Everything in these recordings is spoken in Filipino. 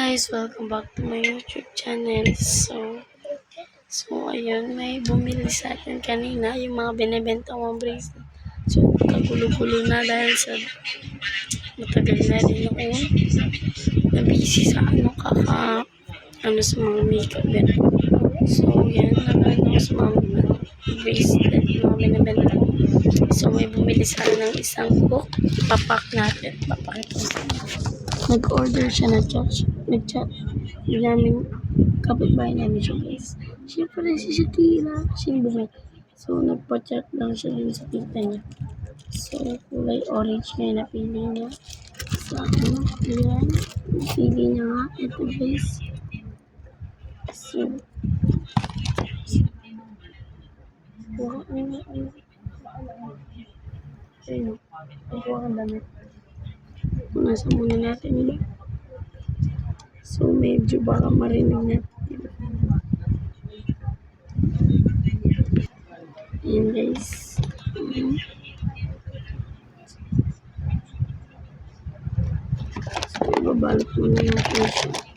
Guys, welcome back to my YouTube channel. So ayun, may bumili sa atin kanina yung mga binibenta mong bracelet. So, kagulo-gulo na dahil sa matagal na rin ako na-busy sa sa mga makeup din. So, yan, nag-ano sa mga bracelet, mga binibenta ko. So, may bumili sa akin ng isang book. Ipapack natin. Papakita ko sa inyo. Nag-order siya nag-chat namin, kapitbahay namin siya guys. Siyempre si Shakira, siya yung bumili. So nagpa-chat lang siya dun sa tita niya. So kulay orange na yung napili niya. Sa yan, napili niya nga, ito guys. So, ayun, kuha kang damit. Punasan muna natin yun. So medyo baka marinig natin. Ayan guys. So ibabalot muna natin siya.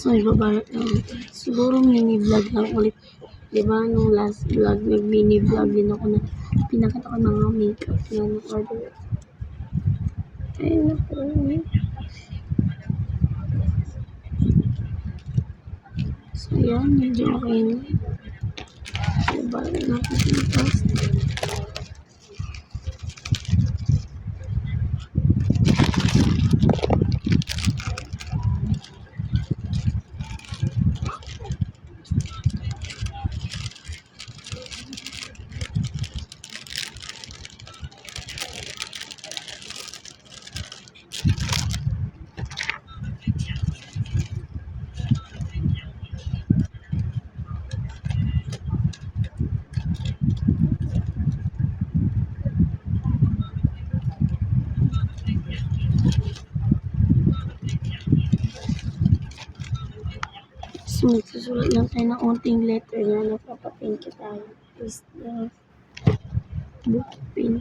So, ibabalot lang. Siguro mini-vlog lang ulit. Diba, nung last vlog, nag-mini-vlog din ako na pinakita ko ng mga makeup na order. Ayun na po. So, yan. Medyo okay na. Ibabalot natin yung post. So, magsusulat lang tayo ng unting letter na nagpapathank you tayo. Is the book pin.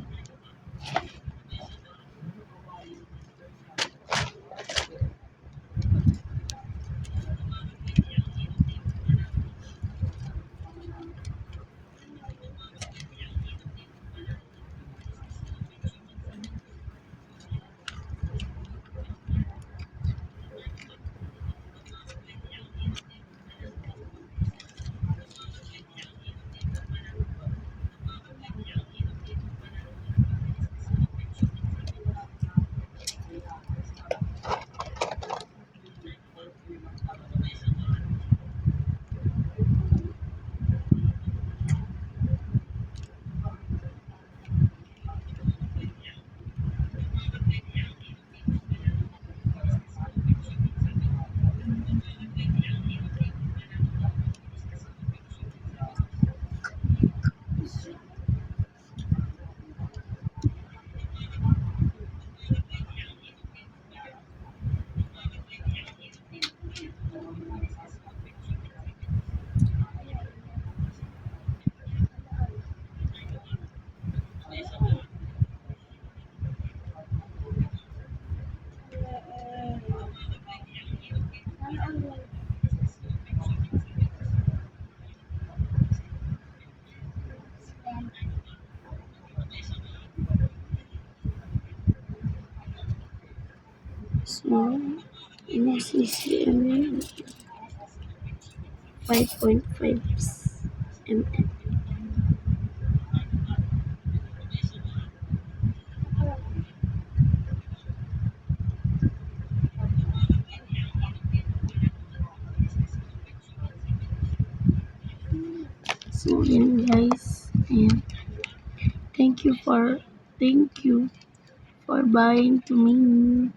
So, Ano, CCM yun? 5.5 mm. So, yun guys. Ayan. Thank you for buying to me.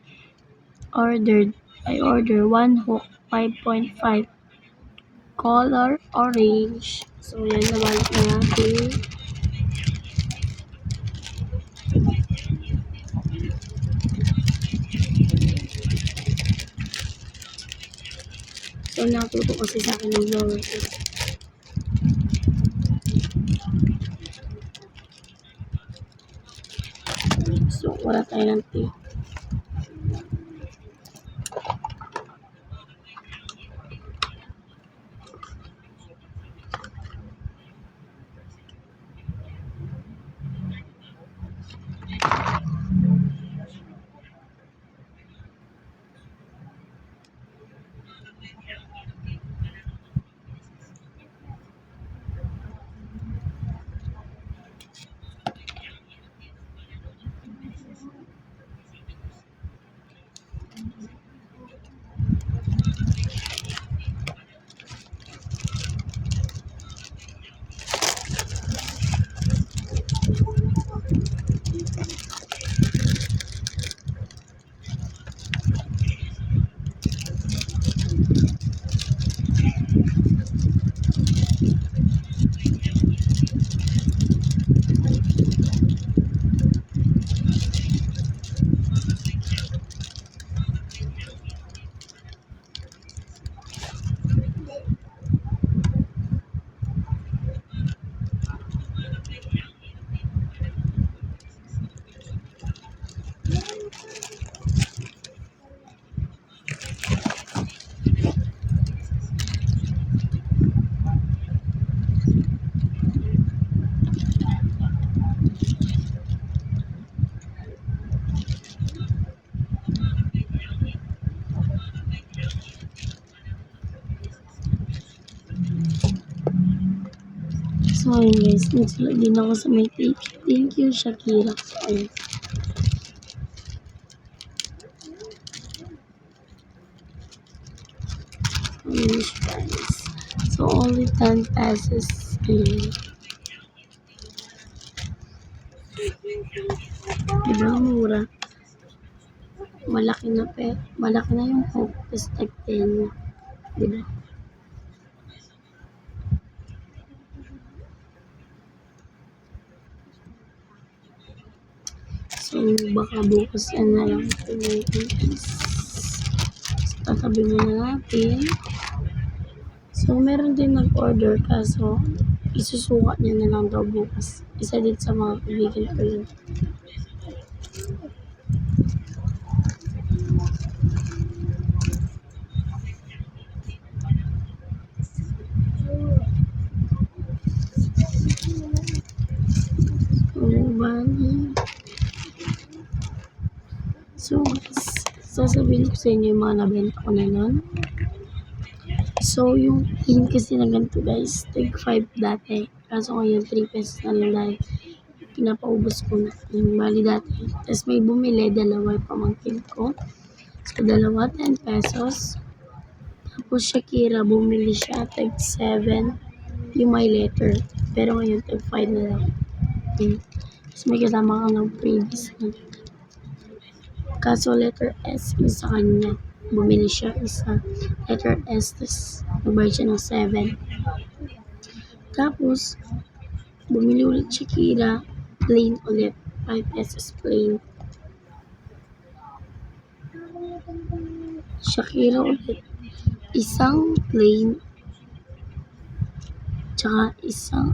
I ordered one hook 5.5 color orange. So, yan nabalik na natin. So, natuto kasi sa akin ng blower ko. So, wala tayo ng tea. So, ayun guys, nagsulat din ako sa may take. Thank you, Shakira. So, ayun. English price. So, only 10 pesos. Ayun. Diba, mura. Malaki na yung hook. Tapos, tag 10. Diba? So, baka bukas yan na lang ito guys. Tatabi muna natin. So, meron din nag-order kaso isusukat niya na lang daw bukas. Isa din sa mga kaibigan ko yun. So, sasabihin ko sa inyo yung mga nabenta ko na nun. So, yung pin kasi na ganito guys, take 5 dati. Kaso ngayon, 3 pesos na lang dahil pinapaubos ko na. Yung bali dati. Tapos may bumili, dalawa yung pamangkin ko. So, dalawa, 10 pesos. Tapos Shakira, bumili siya, tag 7. Yung my letter. Pero ngayon, tag 5 na lang. Tapos may kasama ka ng previous na. Kaso letter S yung sa kanya. Bumili siya isa. Letter S, tapos nagbayad siya ng 7. Tapos, bumili ulit Shakira. Plain ulit. 5 pesos plain. Shakira ulit. Isang plain. Tsaka isang,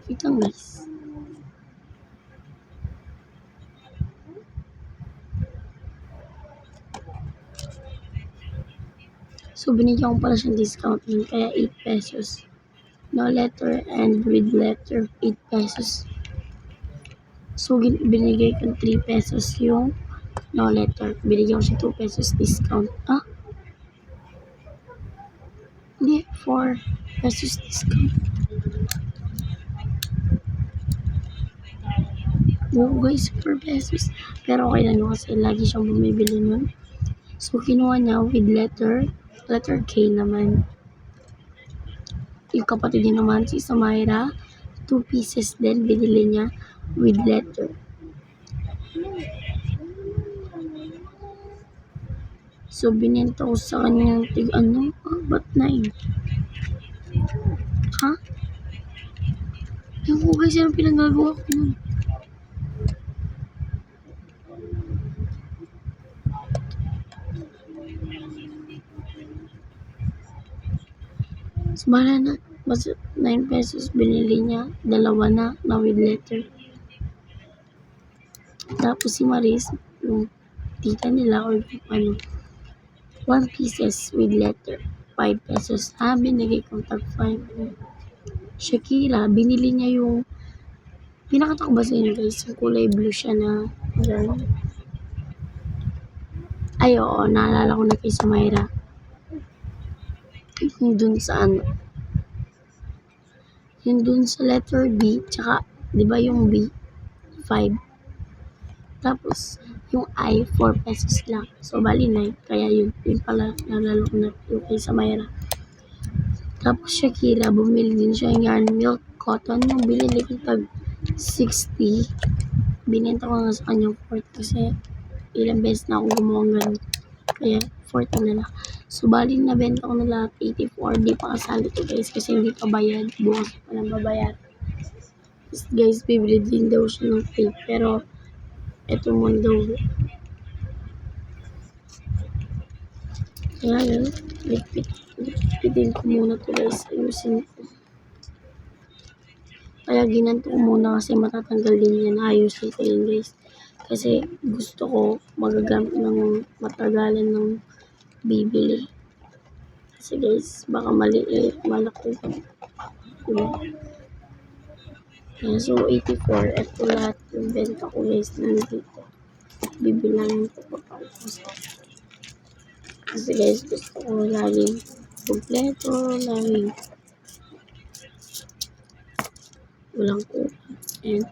wait lang guys. So, binigyan ko pala siyang discount nun, kaya 8 pesos. No letter and with letter, 8 pesos. So, binigay ko 3 pesos yung no letter. Binigyan ko siya 2 pesos discount. Hindi, 4 pesos discount. Oo guys, 4 pesos. Pero okay lang yun kasi lagi siyang bumibili nun. So, kinuha niya with letter K naman. Yung kapatid niya naman, si Samaira, 2 pieces din binili niya with letter. So, binenta ko sa kanya ba't 9? Ha? Yung guys, yung pinagagawa ko nun. So, bahala na. Basta 9 pesos binili niya. Dalawa na with letter. Tapos si Maris, yung tita nila or ano, 1 pieces with letter. 5 pesos. Binigay kong tag 5. Shakira, binili niya yung pinakita ko ba sa inyo guys? Yung kulay blue siya na gano'n. Ay, oo. Naalala ko na kay Sumaira. Yung dun sa ano. Yung dun sa letter B. Tsaka, di ba yung B? 5. Tapos, yung I, 4 pesos lang. So, bali 9. Kaya yun pala, naalala ko na yung kay Sumaira. Tapos, Shakira, bumili din siya yung yarn milk cotton. Yung binili ko tag 60. Binenta ko nga sa kanyang 40 kasi ilang beses na ako gumawang ganun. Kaya 40 na lang. So, bali nabenta ko na lahat 84. Di pa kasali ko guys kasi hindi pa bayad. Bukas pa lang babayad. Guys, bibili din daw siya ng tape. Pero, eto muna daw. Kaya yun, lipitin ko muna to guys. Ayusin ko. Kaya ginanto ko muna kasi matatanggal din yan. Ayusin ko yun guys. Kasi gusto ko magagamit ng matagalan ng bibili. Kasi guys, baka maliit, malaki. Diba? Yeah, so 84. Ito lahat yung benta ko guys nandito. Bibilangin ko pa pa. Kasi guys, gusto ko laging kompleto, laging walang kuha. And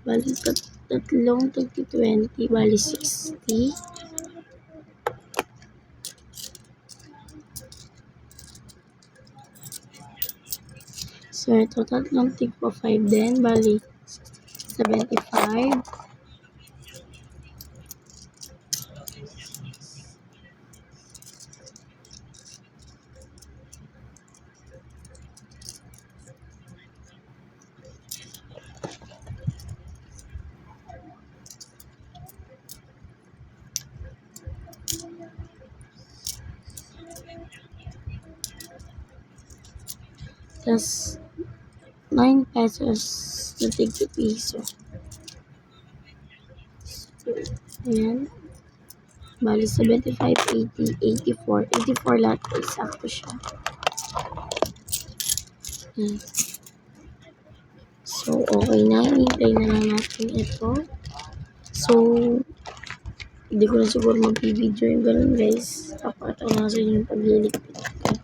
bali tatlong tagti 20, bali 60. So, ito tatlong tigpa 5 din, bali 75. Plus 9 pesos na tigti piso. So, ayan. Bali 75, 80, 84. 84 lahat ay sakto siya. Ayan. So, okay na. Hinintay na lang natin ito. So, hindi ko na siguro mag-video yung ganun guys. Papakita ko na sa inyo yung pagliligpit ko.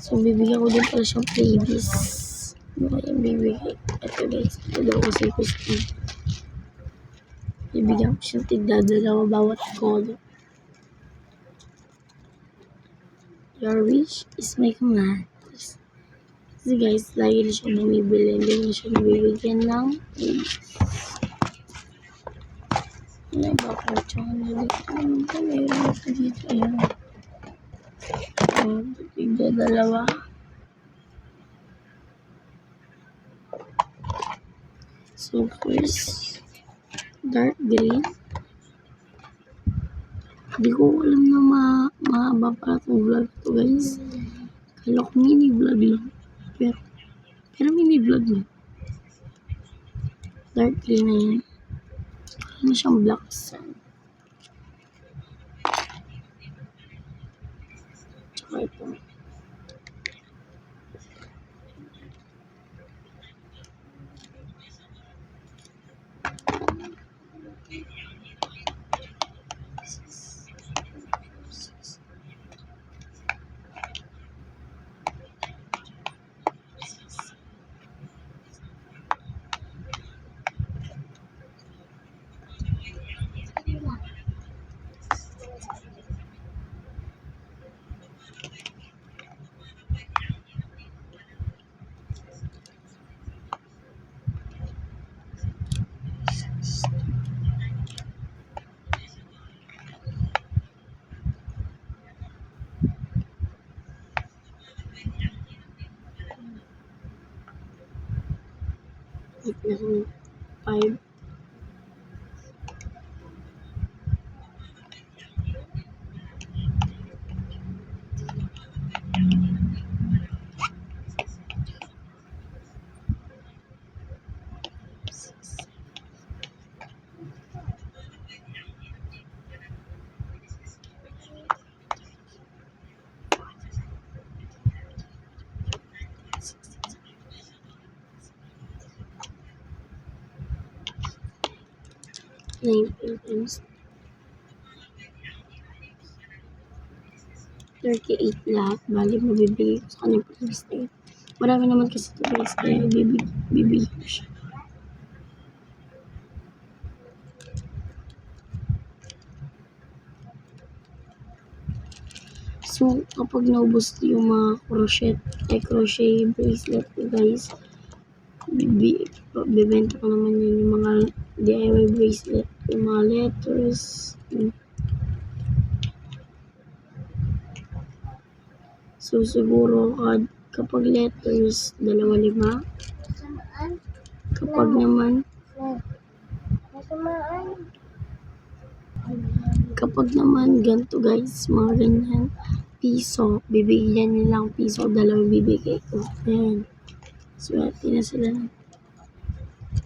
So, bibigyan ko din pala siyang freebies. Ano kaya bibigyan? Ito guys. Ito daw kasi gusto. Bibigyan ko siyang tigdadalawa bawat color. Your wish is my command. Kasi guys, lagi na siya bumibili. Hindi na siya nabibigyan ng freebies. Wala ba ako? Tsaka nalito. Ano ba? Mayroon ako dito. Ayan. Tigdadalawa. So, first, dark green. Hindi ko alam na mahaba pala itong vlog to guys. Kala ko mini vlog lang. Pero mini vlog lang. Dark green na yan. Ano siyang black sun. Tsaka ito. 5. Nineteen times 38 lahat. Bali, mabibigay ko sa kanya previous na yun. Marami naman kasi ito guys, kaya bibigay ko siya. So, kapag naubos yung mga crochet bracelet ko guys, bibenta ko naman yun yung mga DIY bracelet, yung mga letters. So, siguro kapag letters, 2.5. Kapag naman ganito guys, mga ganyan, piso, bibigyan nilang piso, 2 bibigay ko. Ayan. Swerte na sila.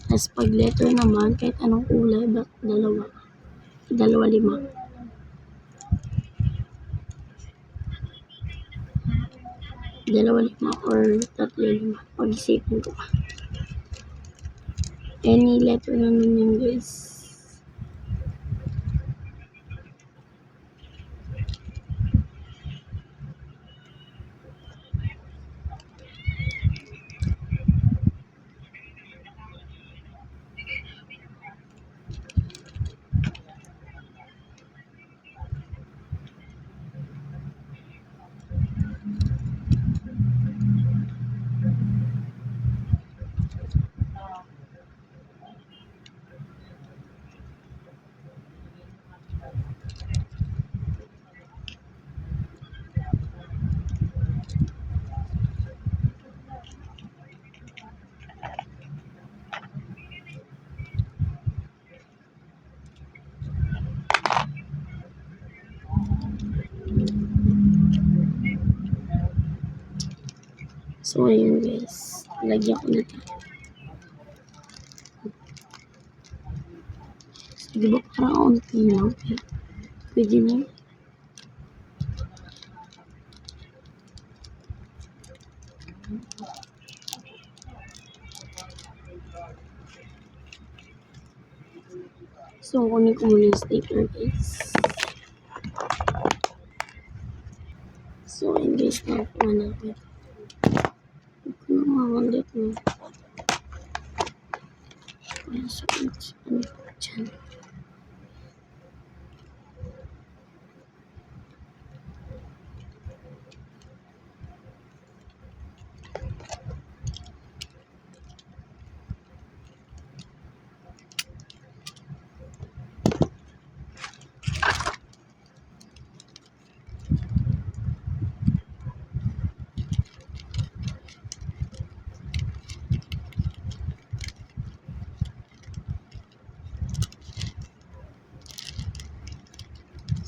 Tapos pag letter naman, kahit anong kulay, 2. 2.5. 2.5 or 3.5. Pag-isipin ko pa. Any letter naman yun guys. So, ayun guys. Lagyan ko na ito. So, diba parang unti lang? Pwede na yun. So, kunin ko muna yung stapler guys. So, ayun guys. Nakakuha na ako. Huwag ko na makakulit mo. Ayan, so, ano po dyan.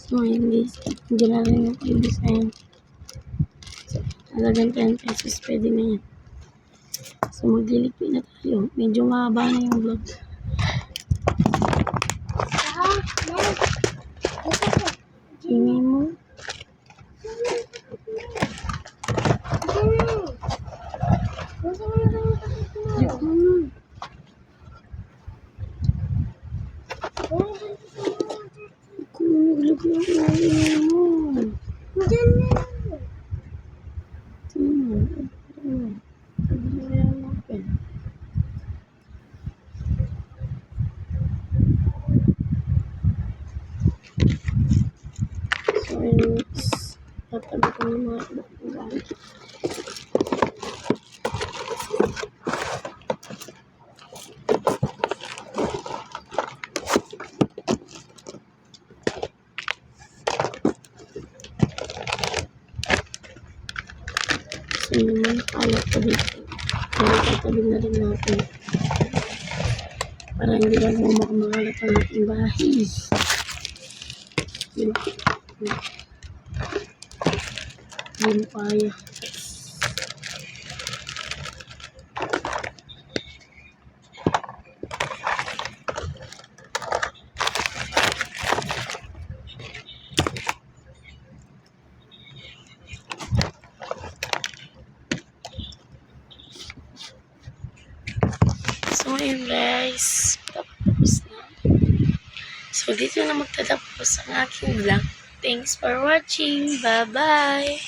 So, ayun guys. Hindi na rin yung design. So, talagang 10 pesos. Pwede na yan. So, magliligpit na tayo. Medyo mahaba na yung vlog. Ingay mo. So, ayun. Tatabi ko yung mga ibang gamit. Kasi naman nakalat pa dito. Kaya tatabi na rin natin. Para hindi lang makalat ang ating bahay. Yun. Yun kaya. So, ayun guys. Tapos na. So, dito na magtatapos ang aking vlog. Thanks for watching. Bye-bye!